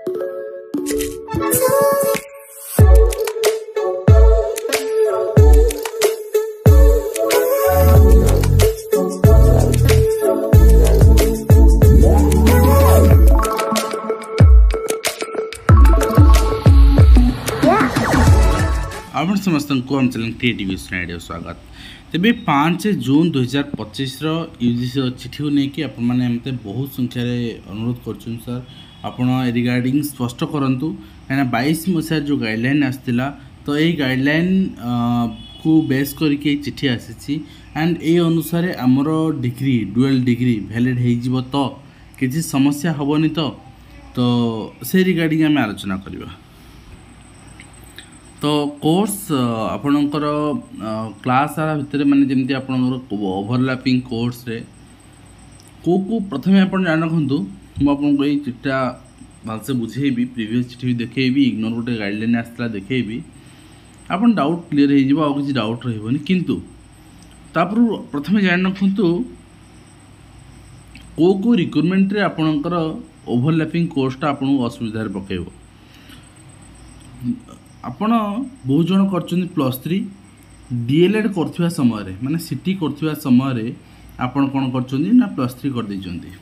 आपण समस्त को हम चैनल क्रिएटिव आइडिया स्वागत। तेबे 5 जून 2025 यूजीसी चिठी को लेकिन आपने बहुत संख्यार अनुरोध कर सर आपण रिगार्डिंग स्पष्ट करूँ कहीं 22 मसीह जो गाइडलाइन आसाला तो यही गाइडलाइन को बेस करके चिठी आसी एंड ये अनुसार आमर डिग्री डुअल डिग्री वैलिड हो तो किसी समस्या हेनी तो से रिगार्डिंग आम आलोचना करवा। तो कोर्स आपणकर क्लास सारा भितर माने जमती आपणकर ओवरलैपिंग कोर्स रे को प्रथमे आपण जान रखु मुझे ये चिट्ठा भलसे बुझेबी प्रीवियस चिठी भी देखेबी इग्नोर गोटे गाइडलाइन आसला देखेबी आपन डाउट क्लियर हो किसी डाउट रही किंतु तापर प्रथमे जान रखु को रिक्रुटमेंट रे आपणकर ओवरलैपिंग कोर्सटा आपन असुविधा पकेब। आपण बहुत जन कर +3 डीएलएड करथिबा समय माने सिटी करथिबा समय आपण कोन करछोनी ना +3 कर दैछोंती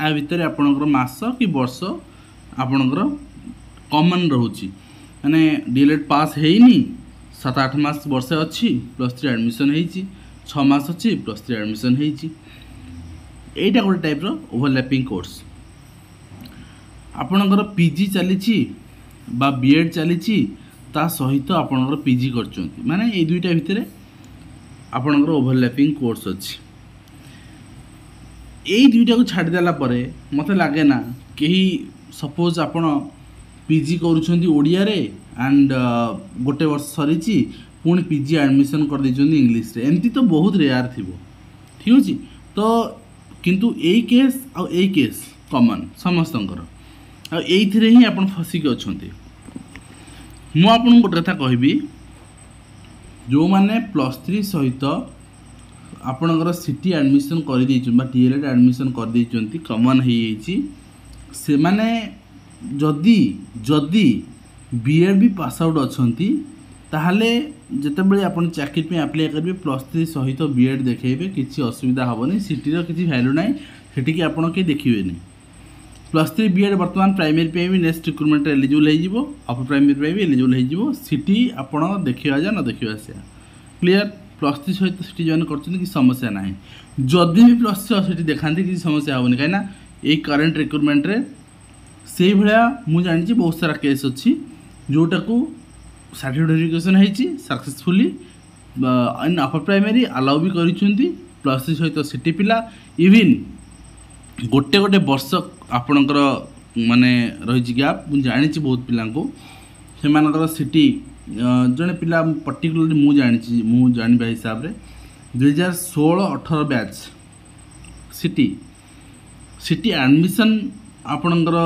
आ भितर आपणकर मास कि वर्ष आपणकर कॉमन रहउची माने डीएलएड पास हेइनी 7-8 मास वर्ष अछि +3 एडमिशन हेइची 6 मास अछि +3 एडमिशन हेइची एटा गोटे टाइप रो ओवरलैपिंग कोर्स। आपणकर पीजी चलीची बा बीएड चलीची ता सहित आपणकर पीजी करछोंती माने ए दुईटा भितर आपणकर ओवरलैपिंग कोर्स अछि। ए दुईटा को छाड़ देला परे मते लागे ना कहीं सपोज आपण पीजी करूछोंती ओडिया रे एंड गोटे वर्ष सरीची पुणी पीजी एडमिशन कर दैछोंती इंग्लिश रे एमती तो बहुत रेयर थिबो ठीक अछि। तो किंतु ए केस आ ए केस कॉमन समस्तंकर आ एइथिरे ही आपण फसी के अछोंती। मु आपन गोटे कथा कहबी जो माने +3 सहित आपणकर सिटी एडमिशन कर दैछन बा डीएलएड एडमिशन कर दैछंती कॉमन हे येची से माने जदी जदी बीएड भी पास आउट अछंती ताहले जते बेले आपन चाकरी पे अप्लाई करबे +3 सहित बीएड देखेबे किछि असुविधा होबनी सिटी रो किछि वैल्यू नै सेठी कि आपन के देखिबेनी। +3 बीएड वर्तमान प्राइमरी पे भी नेक्स्ट रिक्रुटमेंट एलिजिबल हो अपर प्राइमरी पे भी एलिजिबल हो सिटी आपण देखिया जा न देखिया से क्लियर। +3 सहित सिटी जॉइन करछन कि समस्या नाही जदि भी +3 सिटी देखांती कि समस्या होबनी काइना ए करंट रिक्रुटमेंट रे सेही भलिया मु जानि बहुत सारा केस अछि जोटा को सर्टिफिकेट वेरिफिकेशन हेछि successfully in upper primary allow भी करिसंती +3 सहित सिटी पिला इवन गोटे गोटे वर्ष आपणकर माने रही गैप मुझे जानी बहुत पिलांको से सिटी जड़े पिला पर्टिकुलरली मु जाना हिसाब रे 2016-18 बैच सिटी सिटी एडमिशन आपणकर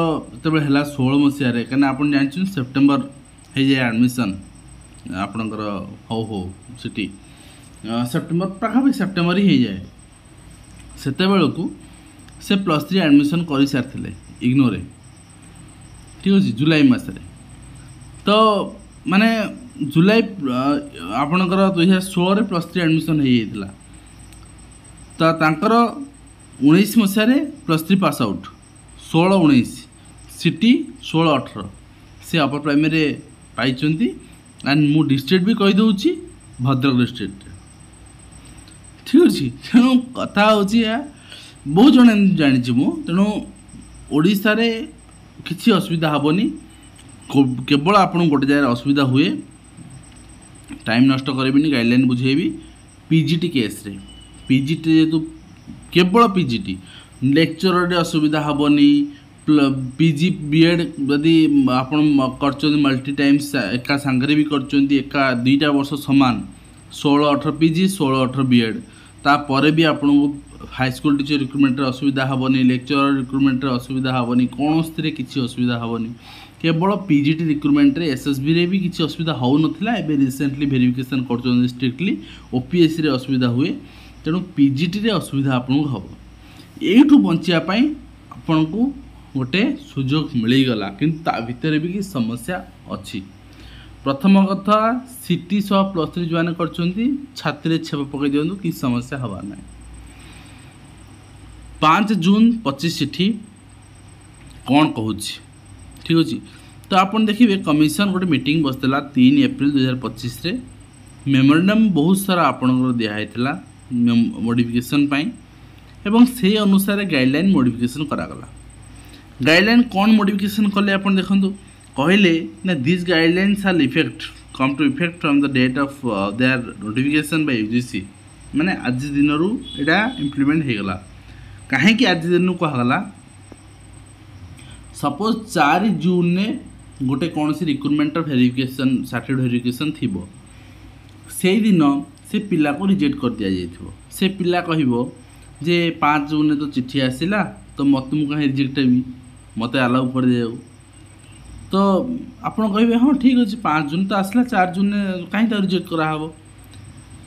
जो है 16 मसीह कहीं आप जान सेप्टेम्बर हो जाए एडमिशन आपणकर हो सिटी सेप्टेम्बर पाखापाखि सेप्टेम्बर ही हो जाए सेते बेलू से +3 एडमिशन कर सारी इग्नोर ठीक अच्छे जुलाई मसरे तो माने जुलाई आपणकर 2016 +3 एडमिशन होता तो तांकर 19 मसीह +3 पास आउट 16-19 सिटी 16-18 से अपर प्राइमरी पाई एंड मु डिस्ट्रिक्ट भी कहीदे भद्रक डिस्ट्रिक्ट ठीक अच्छे तेणु कथा हो बहुत जन जानी तेणु ओडिशा रे किसी असुविधा हेनी केवल आपन गोटे जगह असुविधा हुए टाइम नष्ट करें गाइडलाइन बुझेबी पीजीटी केस रे पीजीटी जेतु केवल पीजीटी लेक्चर रे असुविधा हेनी पीजी बीएड यदि आपन कर मल्टी टाइम्स एका सांगरे भी कर एका 2टा वर्ष समान 16-18 पीजी 16-18 बीएड तापर भी आपन हाई स्कूल टीचर रिक्रुटमेंट असुविधा हेनी लेक्चर रिक्रुटमेंट असुविधा हेनी कौन किसी असुविधा हेनी केवल पीजीटी रिक्रुटमेंट एसएसबी रे भी किसी असुविधा हो नाला एबे रिसेंटली वेरिफिकेशन कर स्ट्रिक्टली ओपीएससी रे असुविधा हुए तेणु पीजीटी रे असुविधा आपन हम यू बचापी आपन को गोटे सुजोग मिलगला किंतु ता भितर भी कि समस्या अच्छी। प्रथम कथा सिटी सह +3 जो कर छाती छेप पकई दिंतु कि समस्या हवा ना। 5 जून 25 चिठी कौन कहूँ ठीक अच्छे। तो आप देखिए कमिशन गोटे मीटिंग बसला 3 एप्रिल 2025 रे मेमोरेंडम बहुत सारा आपणकर दिखाई मॉडिफिकेशन पाई एवं से अनुसार गाइडलाइन मॉडिफिकेशन करागला। गाइडलाइन कौन मॉडिफिकेशन कले आप देखो कहले ना this guidelines are effect come to effect from the date of their notification by UGC माने आज दिन रू एटा इंप्लीमेंट हो गला। कहीं आज दिन कहगला सपोज 4 जून ने गोटे कौन सी रिक्रुटमेंट वेरिफिकेशन सर्टिफिकेट वेरिफिकेशन थी से दिन से पिला को रिजेक्ट कर दिया जाइथिबो। से पिला कहबो जे 5 जून ने तो चिट्ठी आसिला तो मत मु कहीं रिजेक्ट हेबी मत अलाउ कर दे। तो आपन कहबे हाँ ठीक अच्छे 5 जून तो आसला 4 जून ने कहीं तो रिजेक्ट करा हबो।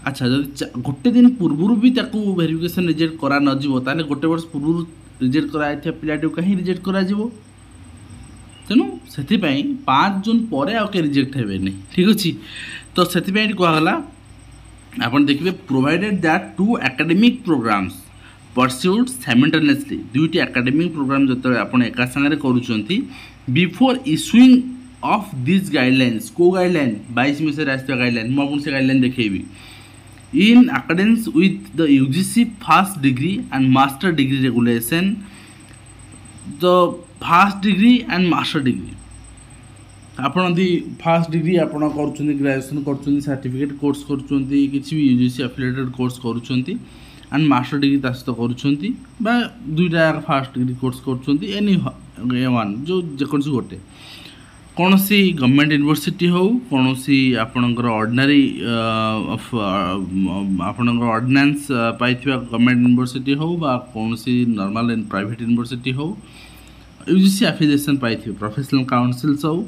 अच्छा जब गोटे दिन पूर्व भी ताकू वेरिफिकेशन रिजेक्ट करा न जीवो ताले गोटे वर्ष पूर्व रिजेक्ट करा आइथिया पिलाटी कहीं रिजेक्ट करा जीवो। तेणु से 5 जून पर आके रिजेक्ट हे नहीं ठीक अच्छे। तो से कहला आप देखिए provided that 2 academic programs pursued simultaneously दुईटी एकेडमिक प्रोग्राम जो आप एका सागर करुँच before issuing of this guidelines को गाइडलाइन 22 मसीह आस गाइडलाइन मुझे से गाइडलाइन देखेबी in accordance with the UGC first degree and master degree regulation the first degree and master degree आपड़ दी फर्स्ट डिग्री आपड़ कर ग्रेजुएशन कर सर्टिफिकेट कोर्स कर भी यूजीसी एफिलिएटेड कोर्स करुँच एंड मास्टर डिग्री ता सहित कर दुईटा फर्स्ट डिग्री कोर्स कर एनी वन जो जेकोसी गोटे कौन सी गवर्नमेंट यूनिवर्सिटी हो कौन सी आपणकर ऑर्डिनरी आपणकर ऑर्डिनेंस पाई गवर्नमेंट यूनिवर्सिटी हो कौन सी नॉर्मल प्राइवेट यूनिवर्सिटी हो यूजीसी एफिलिएशन पाई प्रोफेशनल काउंसिल्स हो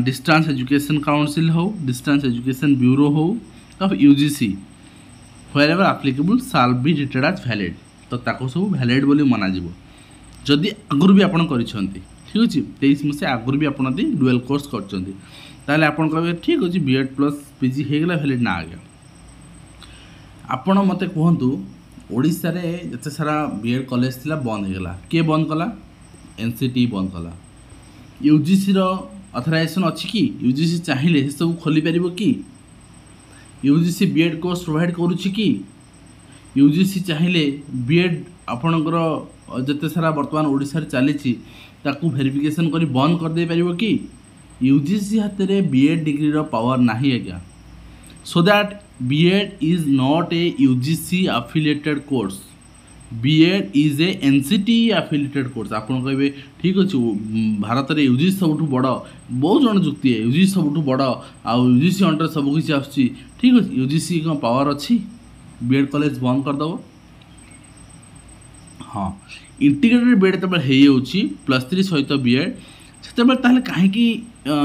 डिस्टेंस एजुकेशन काउंसिल हो डिस्टेंस एजुकेशन ब्यूरो हो of UGC wherever applicable shall be treated as valid. तो ताको सब वैलिड बोली मना जिवो जदि आगुरी भी आपन करिसंती ठीक अच्छे 23 मसीह आगुरी भी आपन दी डुअल कोर्स करचंती ताले आपन कहबे ठीक अच्छे बीएड प्लस पीजी हे गेला वैलिड ना आ गया। आपन मते कहंतु ओडिसा रे जते सारा बीएड कॉलेज थिला बंद हे गेला के बंद कला एनसीटी बंद कला यूजीसी रो अथराइजेशन अच्छी कि यूजीसी चाहिए सब खोली पार कि यूजीसी बीएड कोर्स प्रोवाइड करुच्ची कि यूजीसी चाहिए बीएड आपणकर जिते सारा बर्तमान ओडिशा रे चली ताकू वेरिफिकेशन करी बंद कर दे पारिबो कि यूजीसी हाथ में बीएड डिग्री रो पावर नहीं आज्ञा। So that BEd is not a UGC affiliated course BEd is a NCT affiliated course. आप कहे ठीक अच्छे भारत में यूजीसी सब बड़ बहुत जन जुक्ति है यूजीसी सब बड़ यूजीसी अंडर सबकि आस ठीक अच्छे यूजीसी कौन पावर अच्छी बीएड कॉलेज बंद करदेव। हाँ इंटीग्रेटेड बीएड जो +3 सहित बीएड से कहीं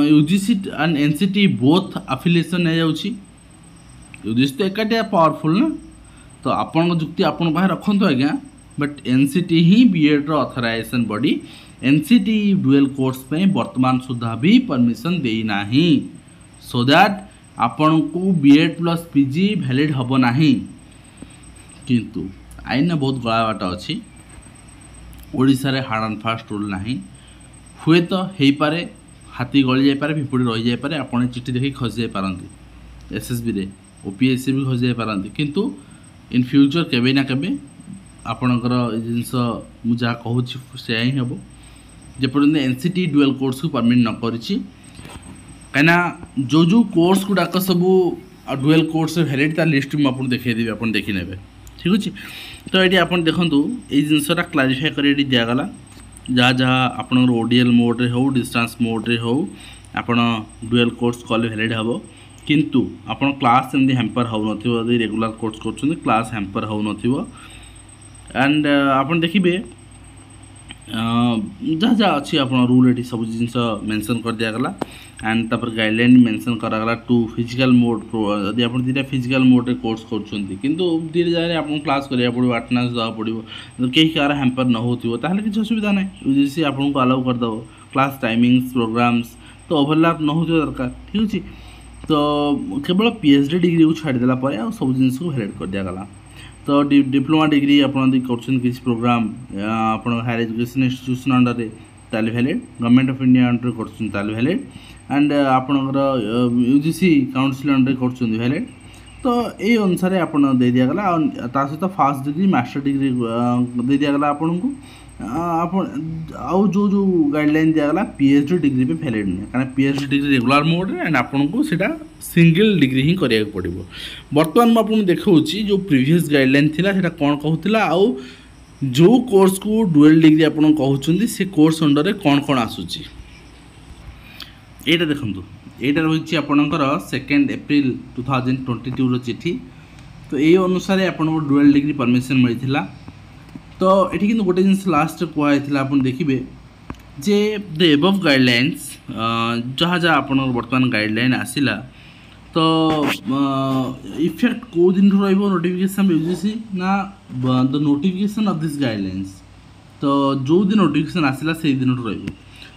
UGC and NCT both affiliation हो यूजीसी तो एकाटिया पावरफुल ना। तो आपण जुक्ति आपण बाहर रखु आज्ञा बट एनसीटी ही BEd authorisation body NCT dual course पे वर्तमान सुधा भी परमिशन देना सो दैट आपण को बीएड प्लस पीजी वैलिड हम ना किंतु आईन बहुत गलाबाट अच्छी ओडिशा रे हार्ड एंड फास्ट रूल ना हुए तो हो पारे हाथी गली जापे पिंपुड़ी रही जापे आपड़ चिठी देखी खसी जापारती एसएसबी रे ओपीएससी भी खसी जापारती किंतु इन फ्यूचर केबे ना केबे आपणकर जिनस मु जहाँ कहूँ से ही हम जपर्यंत एनसीटी डुअल कोर्स को परमिट न करिछि कहीं जो जो कोर्स गुड़ाक सब डुअल कोर्स वैलिड तार लिस्ट में आपको देखदेवी आप देखी ने ठीक अच्छे। तो ये आप देखूँ ये जिनसा क्लारीफाए कर दिगला जहाँ जहाँ आपणकर ओडीएल मोड्रे हो डिस्टेंस मोड्रे हो आप डुअल कोर्स कले वैलिड हम किंतु आप क्लास एमती हैम्पर हो रेगुलर कोर्स कर क्लास हैम्पर हो एंड आप देखिए जहाँ जहाँ अच्छी आप रूल ये सब जिन मेंशन कर दिगला एंड तापर गाइडलाइन मेंशन करागला टू फिजिकल मोड यदि आप दुटा फिजिकल मोड कोर्स करुँच कितु धीरे धीरे आप क्लास करा पड़ो अटेंडेंस देवा पड़ो कहीं कार हैम्पर न हो किसी असुविधा ना यूजीसी आपको अलाउ करदेव क्लास टाइमिंग्स प्रोग्राम्स तो ओवरलैप न हो दरकार ठीक अच्छे तो केवल पीएचडी डिग्री को छाड़देला आ सब जिन को वैलिड कर दिगला तो डिप्लोमा डिग्री आपड़ी कर प्रोग्राम आप हायर एजुकेशन इंस्टीट्यूशन अंडर ताले valid government of India under कर वैलिड एंड आपणकर यूजीसी काउंसिल अंडर कर वैलिड तो ये अनुसार आप दे दिगला सहित फास्ट डिग्री मास्टर डिग्री दे दिगला आपन को आउ जो गाइडलाइन दिगला पीएचडी डिग्री पे वैलिड नहीं कारण PhD degree regular mode and आपन को सेटा सिंगल डिग्री ही करिया पड़ो बर्तमान मुझे देखा जो प्रीवियस गाइडलाइन थिला सेटा कौन कहूला आउ जो कोर्स को डुअल डिग्री आप कहते से कोर्स अंडर कौन कौन आसूची यहाँ देखो यहाँ रही आपणकर 2 एप्रिल 2022 चिठी तो ये अनुसार आपको डुअल डिग्री परमिशन मिलता तो ये कि गोटे जिन लास्ट कहला आप देखिए जे द एबव गाइडलाइंस जहाँ जहाँ आप बर्तमान गाइडलाइन आसला तो इफेक्ट कौ दिन नोटिफिकेशन यूजीसी ना the notification of this guidelines तो जो दिन नोटिफिकेशन आसला से दिन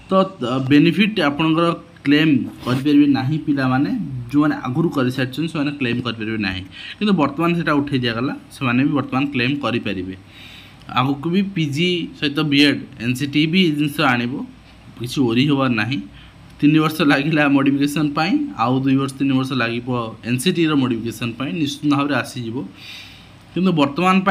तो बेनिफिट आपणकर क्लेम करें ना पिला माने जो मैंने आगुरी कर सारी से क्लेम करें ना कि बर्तमान से उठे दिगला से भी बर्तमान क्लेम करें आग को भी पीजी सहित बीएड एनसीटी भी जिनस आणव किसी ओरी हबार ना 3 वर्ष लगे मॉडिफिकेशन आउ 2 वर्ष 3 वर्ष लगे एनसीटी मॉडिफिकेशन निश्चित भाव में आसीज कि बर्तमान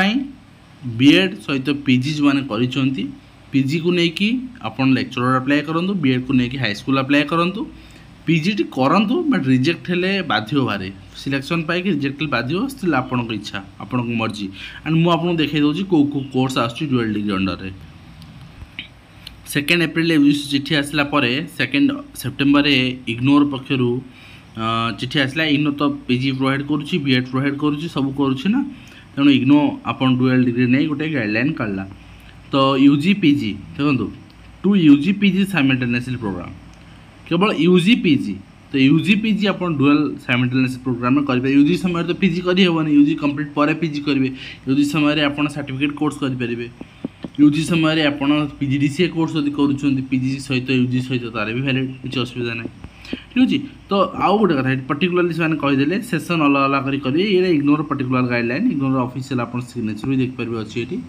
बीएड सहित पीजी जो मैंने कर पीजी को लेकिन आप लेक्चरर अप्लाई करूँ बीएड को लेकिन हाई स्कूल अप्लाई करूँ पीजीटी करूँ बट रिजेक्ट हेले बाध्य बारे सिलेक्शन पाई रिजेक्ट बाध्य स्टिल आपण इच्छा आपण मर्जी एंड मुझे देखा दूसरी कौ कोर्स आसूँ dual degree under 2 April UGC चिठी आसला 2 सेप्टेम्बर इग्नोर पक्षर चिठी आसला इग्नोर तो पीजी प्रोवाइड करुँची बीएड प्रोवाइड करुँची सब करुँची ना तेणु इग्नो आप डुअल डिग्री नहीं गोटे गाइडलाइन काढ़ला तो यूजी पीजी देखो two UG PG simultaneously programme केवल यूजी पीजी तो यूजी पीजी आप डुअल साइमल्टेनियस प्रोग्राम में करेंगे यूजी समय तो पीजी करहबनी यूजी कंप्लीट पर पीजी करेंगे यूजी समय आप सर्टिफिकेट कोर्स करेंगे यूजी समय आप पीजीडीसीए कोर्स जब कर पीजी सहित यूजी सहित तार भी वैलिड किसी असुविधा ना ठीक अच्छे तो आउ गोटे कथा पर्टिकुलरली से कहीदे सेसन अलग अलग करेंगे ये ignore particular guideline ignore official आप सिग्नेचर भी देखिपारे अच्छे ये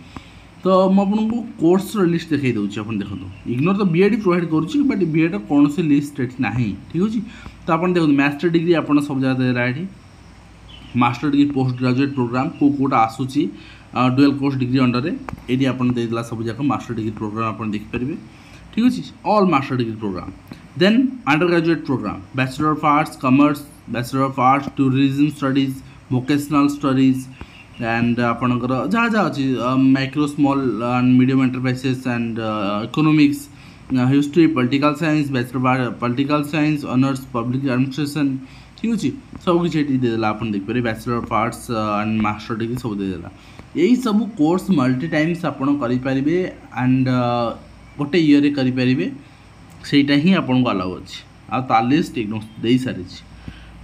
तो मुझे कोर्स लिस्ट देखा दूसरी आप देखो इग्नोर तो बीएड प्रोवाइड करुँच बट बीएड कौन से लिस्ट ये ना ठीक अच्छे तो आप देखो मास्टर डिग्री आप सब जगह देला ये master degree post graduate program कौटा आसूची डुअल कोर्स डिग्री अंडर ये आपला सब जाक मास्टर डिग्री प्रोग्राम आप देखिपारे ठीक अच्छे all master degree programme then undergraduate programme bachelor of arts commerce bachelor of arts tourism studies vocational studies and आपणकर जहाँ जहाँ अच्छी micro small and medium enterprises and economics history political science bachelor political science honours public administration ठीक अच्छे सब किसी देदेला आप देखिए bachelor of arts and master degree सब देदेला यही सब कोर्स मल्टी टाइम्स आप करेंगे एंड गोटे इयर करेंगे सेटा ही आपको अलाउ अच्छे आ लिस्ट दे सारी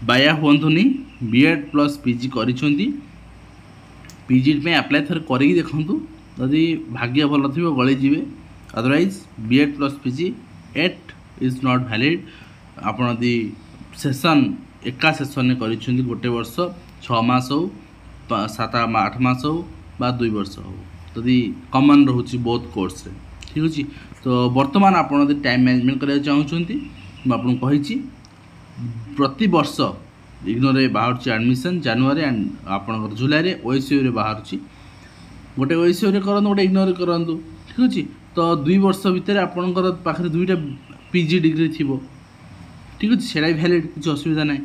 बाया हुंतुनि बीएड प्लस पीजी करी पीजी में अप्लाई थोड़े करी देखूँ जदि भाग्य भल थी गलीजे otherwise BEd plus PG it is not valid आप सेसन एका सेसन कर गोटे वर्ष 6 मास हो 7-8 मास हो बा 2 वर्ष हो जदि कमन रोचे बोथ कोर्स रे ठीक अच्छे तो बर्तमान आप टाइम मैनेजमेंट करने चाहूँगी मुझे प्रति वर्ष इग्नोर बाहर एडमिशन जनवरी एंड आप जुलाई ओएसयू बाहर गोटे ओएसयू करूँ गोटे इग्नोर करूँ ठीक अच्छे तो 2 वर्ष भितर आपंकर पाखे 2टा पीजी डिग्री थी ठीक अच्छे से वैलिड किसी असुविधा ना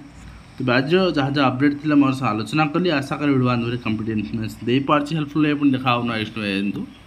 तो आज जहाँ जहाँ अपडेट थी मोर आलोचना कली आशा करी वीडियो बांधव कम्पिटेन्स दे पार्टी हेल्पफुल देखा नेक्स्ट